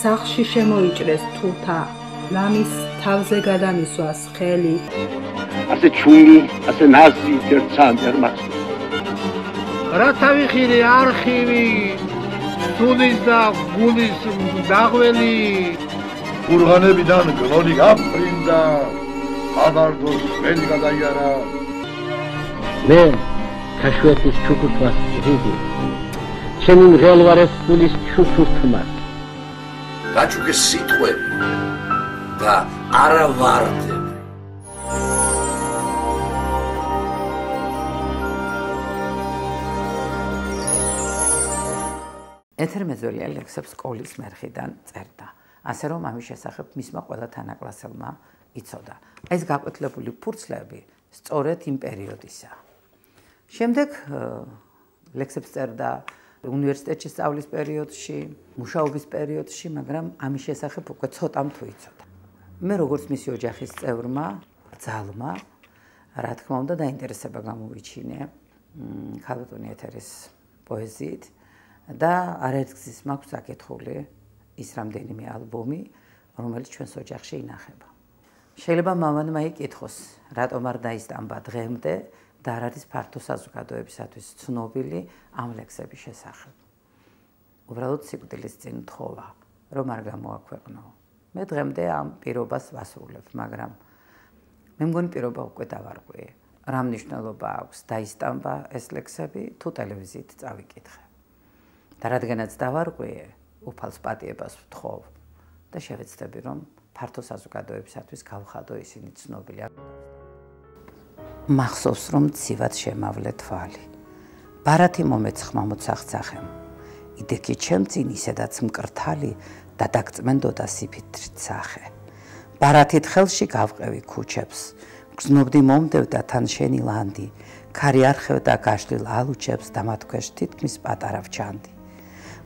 სახლში შემოიჭრეს თუთა, ლამის თავზე გადამისვას ხელი. ასე ჩუნი, ასე ნაზი ერთსან ერმახსოვს. რათა ვიხილე არქივი, სუნის და გულის დაღველი. ყურღანებიდან გლონი გაფრინდა, აბარდოს ველი გადაიარა. მე ქაშვეთის ჩუქურთმას ვიდი. ჩემი მღელვარეს გულის ჩუქურთმას. გაჩუქეს სიტყვები და არა ვარდები. ეთერმეზოლი ალექსებს სკოლის მერხიდან წერდა, ასე რომ ამის შესახებ მისმა ყველა თანაკლასელმა იცოდა. ეს გაკვეთილებული ფურცლები სწორედ იმ პერიოდისაა. შემდეგ ლექსებს წერდა უნივერსიტეტში სწავლის პერიოდში, მუშაობის პერიოდში, მაგრამ ამის შესახებ უკვე ცოტამ თუ იცოდა. მე როგორც მისი ოჯახის წევრმა, ძალმა, რა თქმა უნდა, დაინტერესება გამოვიჩინე ქალბატონი ეთერის პოეზიით და არაერთგზის მაქვს აკითხული ის რამდენიმე ალბომი, რომელიც ჩვენს ოჯახში ინახება. შეიძლება მამანმა იკითხოს, რატომ არ დაისტამბა დღემდე და არ არის ფართო საზოგადოებისათვის ცნობილი ამ ლექსების შესახებ. უბრალოდ სიკვდილის წინ თხოვა, რომ არ გამოაქვეყნო. მე დღემდე ამ პირობას ვასრულებ, მაგრამ მე მგონი პირობა უკვე დავარღვიე. რა მნიშვნელობა აქვს დაისტამბა ეს ლექსები, თუ ტელევიზიით წავიკითხე. და რადგანაც დავარღვიე, უფალს პატიებას ვთხოვ და შევეცდები, რომ ფართო საზოგადოებისათვის გავხადო ისინი ცნობილი. მახსოვს, რომ ცივად შემავლე თვალი. ბარათი მომეცხმა მოცახცახემ. იდექი ჩემ წინ ისედაც მკრთალი და დაგწმენდოდა სიფითრით სახე. ბარათით ხელში გავყევი ქუჩებს, გრძნობდი მომდევდა თან შენი ლანდი, ქარი არხევდა გაშლილ ალუჩებს და მათ ქვეშ თითქმის პატარა ვჩანდი.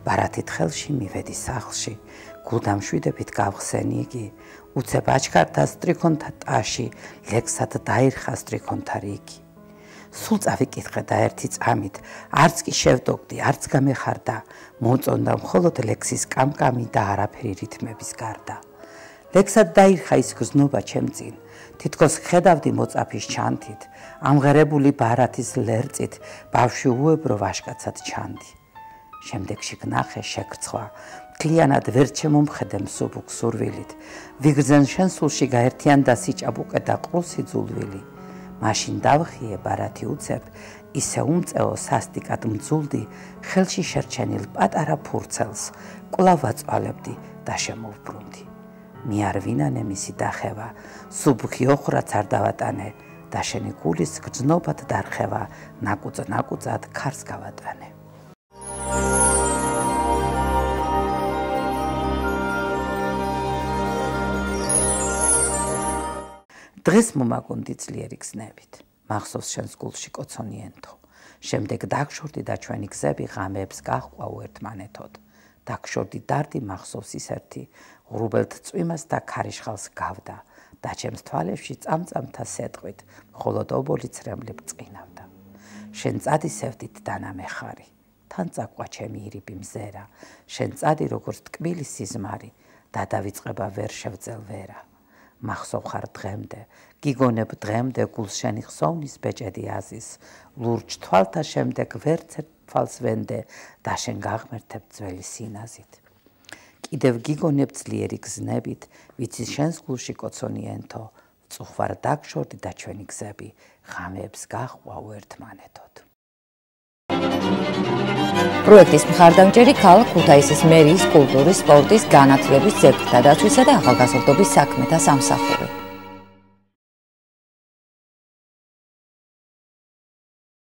ბარათით ხელში მივედი სახლში, გულდამშვიდებით გავხსენი იგი, უცებ აჩქარდა სტრიქონთა ტაში, ლექსად დაირხა სტრიქონთა რიგი. სულ წავიკითხე და ერთი წამით, არც კი შევდოგდი, არც გამეხარდა, მოწონდა მხოლოდ ლექსის კამკამი და არაფერი რითმების გარდა. ლექსად დაირხა ის გზნობა ჩემ წინ, თითქოს ხედავდი მოწაფის ჩანთით, ამღერებული ბარათის ლერწით, ბავშვი უებრო ვაშკაცად ჩანდი. შემდეგში გნახე შეგრცხვა, მთლიანად ვერ ჩემომხედე მსუბუქ სურვილით, ვიგრძენ შენ სულში გაერთიანდა სიჭაბუკე და ყრუსი ძულვილი. მაშინ დავხიე ბარათი უცებ, ისე უმწეო სასტიკად მძულდი, ხელში შერჩენილ პატარა ფურცელს, კვლავ ვაწვალებდი და შემოვბრუნდი. მე არ ვინანე მისი დახევა, სუბუქი ოხრაც არ დავატანე და შენი გულის გრძნობად დარხევა, ნაკუწ-ნაკუწად ქარს გავატანე. დღეს მომაგონდი ძლიერი გზნებით, მახსოვს შენს გულში კოცონიენთო. შემდეგ დაგშორდი და ჩვენი გზები ღამეებს გაჰყვა ერთმანეთოდ. დაგშორდი დარდი მახსოვს ის ერთი, ღრუბელთ წვიმას და ქარიშხალს გავდა და ჩემს თვალებში წამწამთა სეტყვით, მხოლოდ ობოლი ცრემლი ბრწყინავდა. შენ წადისევდით დანამეხარი, თან წაყვა ჩემი ირიბი მზერა, შენ წადი როგორც ტკბილი სიზმარი და დავიწყება ვერ შევძელ ვერა. მახსოვ ხარ დღემდე, გიგონებ დღემდე გულს შენი ხსოვნის ბეჭედი აზის, ლურჯ თვალთა შემდეგ ვერცერთ თვალს ვენდე და შენ გაღმერთებ ძველი სინაზით. კიდევ გიგონებ ძლიერი გზნებით, ვიცი შენს გულში კოცონიენთო, წუხვარ დაგშორდი და ჩვენი გზები, ღამეებს გაჰყვა ერთმანეთოდ. პროექტის მხარდამჭერი ქალაქ ქუთაისის მერიის კულტურის, სპორტის, განათლების, ძეგლთა დაცვისა და ახალგაზრდობის საქმეთა სამსახური.